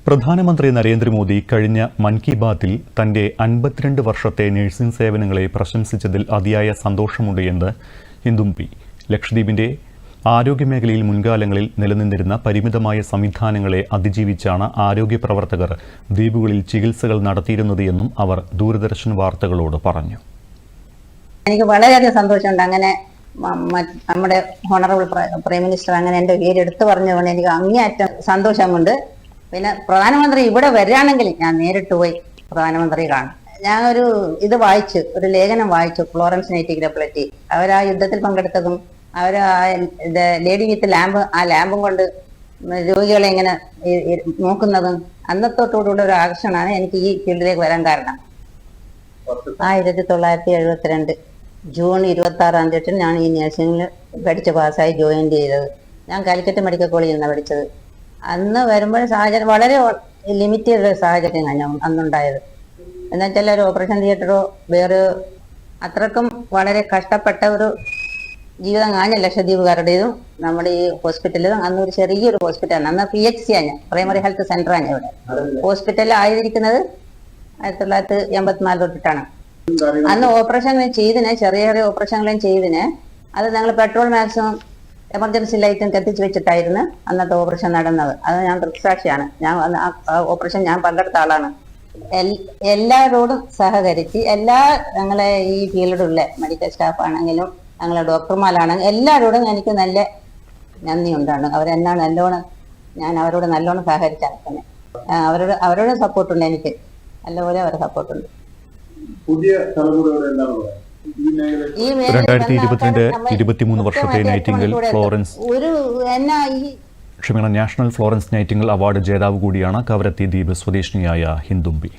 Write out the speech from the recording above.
പ്രധാനമന്ത്രി നരേന്ദ്രമോദി കഴിഞ്ഞ മൻ കി ബാത്തിൽ തന്റെ 52 വർഷത്തെ നഴ്സിംഗ് സേവനങ്ങളെ പ്രശംസിച്ചതിൽ അതിയായ സന്തോഷമുണ്ട് എന്ന് ഹിന്ദും പി. ലക്ഷദ്വീപിന്റെ ആരോഗ്യമേഖലയിൽ മുൻകാലങ്ങളിൽ നിലനിന്നിരുന്ന പരിമിതമായ സംവിധാനങ്ങളെ അതിജീവിച്ചാണ് ആരോഗ്യ പ്രവർത്തകർ ദ്വീപുകളിൽ ചികിത്സകൾ നടത്തിയിരുന്നത് എന്നും അവർ ദൂരദർശൻ വാർത്തകളോട് പറഞ്ഞു. എനിക്ക് വളരെയധികം സന്തോഷമുണ്ട്. അങ്ങനെ നമ്മുടെ ഹോണറബിൾ പ്രൈം മിനിസ്റ്റർ അങ്ങനെ എൻ്റെ പേര് എടുത്തു പറഞ്ഞതുകൊണ്ട് എനിക്ക് അങ്ങേയറ്റം സന്തോഷമുണ്ട്. പിന്നെ പ്രധാനമന്ത്രി ഇവിടെ വരികയാണെങ്കിൽ ഞാൻ നേരിട്ട് പോയി പ്രധാനമന്ത്രി കാണും. ഞാൻ ഒരു ലേഖനം വായിച്ചു, ഫ്ലോറൻസ് നൈറ്റിംഗേലിനെ പറ്റി. അവർ ആ യുദ്ധത്തിൽ പങ്കെടുത്തതും അവർ ലേഡി വിത്ത് ലാമ്പ്, ആ ലാമ്പും കൊണ്ട് രോഗികളെ ഇങ്ങനെ നോക്കുന്നതും അന്നത്തോട്ടുകൂടിയുള്ള ഒരു ആകർഷണമാണ് എനിക്ക് ഈ ഫീൽഡിലേക്ക് വരാൻ കാരണം. 1972 ജൂൺ 26-ാം തീയതി ഞാൻ ഈ നഴ്സിംഗിൽ പഠിച്ച് പാസ്സായി ജോയിൻ ചെയ്തത്. ഞാൻ കാലിക്കറ്റ് മെഡിക്കൽ കോളേജിൽ നിന്നാണ് പഠിച്ചത്. അന്ന് വരുമ്പോൾ സാഹചര്യം വളരെ ലിമിറ്റഡ് സാഹചര്യമാണ് അന്നുണ്ടായത്. എന്നുവെച്ചാൽ ഒരു ഓപ്പറേഷൻ തിയേറ്ററോ വേറെ അത്രക്കും വളരെ കഷ്ടപ്പെട്ട ഒരു ജീവിതം കാഞ്ഞ ലക്ഷദ്വീപുകാരുടേതും നമ്മുടെ ഈ ഹോസ്പിറ്റലും അന്നൊരു ചെറിയൊരു ഹോസ്പിറ്റലാണ്. അന്ന് PHC ആണ്, പ്രൈമറി ഹെൽത്ത് സെന്ററാണ്. ഇവിടെ ഹോസ്പിറ്റലിൽ ആയിരിക്കുന്നത് 1984 തൊട്ടിട്ടാണ്. അന്ന് ഓപ്പറേഷൻ ചെയ്തിന്, ചെറിയ ചെറിയ ഓപ്പറേഷനുകളും ചെയ്തിന് അത് ഞങ്ങൾ പെട്രോൾ മാക്സിമം എമർജൻസി ലൈറ്റും കത്തിച്ച് വെച്ചിട്ടായിരുന്നു അന്നത്തെ ഓപ്പറേഷൻ നടന്നത്. അത് ഞാൻ ദൃക്സാക്ഷിയാണ്. ഓപ്പറേഷൻ ഞാൻ പങ്കെടുത്ത ആളാണ്. എല്ലാവരോടും സഹകരിച്ച് ഞങ്ങളെ ഈ ഫീൽഡിലുള്ള മെഡിക്കൽ സ്റ്റാഫ് ആണെങ്കിലും ഞങ്ങളെ ഡോക്ടർമാരാണെങ്കിലും എല്ലാവരോടും എനിക്ക് നല്ല നന്ദിയുണ്ടാണ്. ഞാൻ അവരോട് നല്ലോണം സഹകരിച്ചാണ് തന്നെ. അവരോട് സപ്പോർട്ടുണ്ട്, എനിക്ക് നല്ലപോലെ അവരുടെ സപ്പോർട്ടുണ്ട്. 2022-23 വർഷത്തെ Nightingale national Florence Nightingale award ജേതാവ് കൂടിയാണ് കവരത്തി ദ്വീപ് സ്വദേശിനിയായ ഹിന്ദും പി.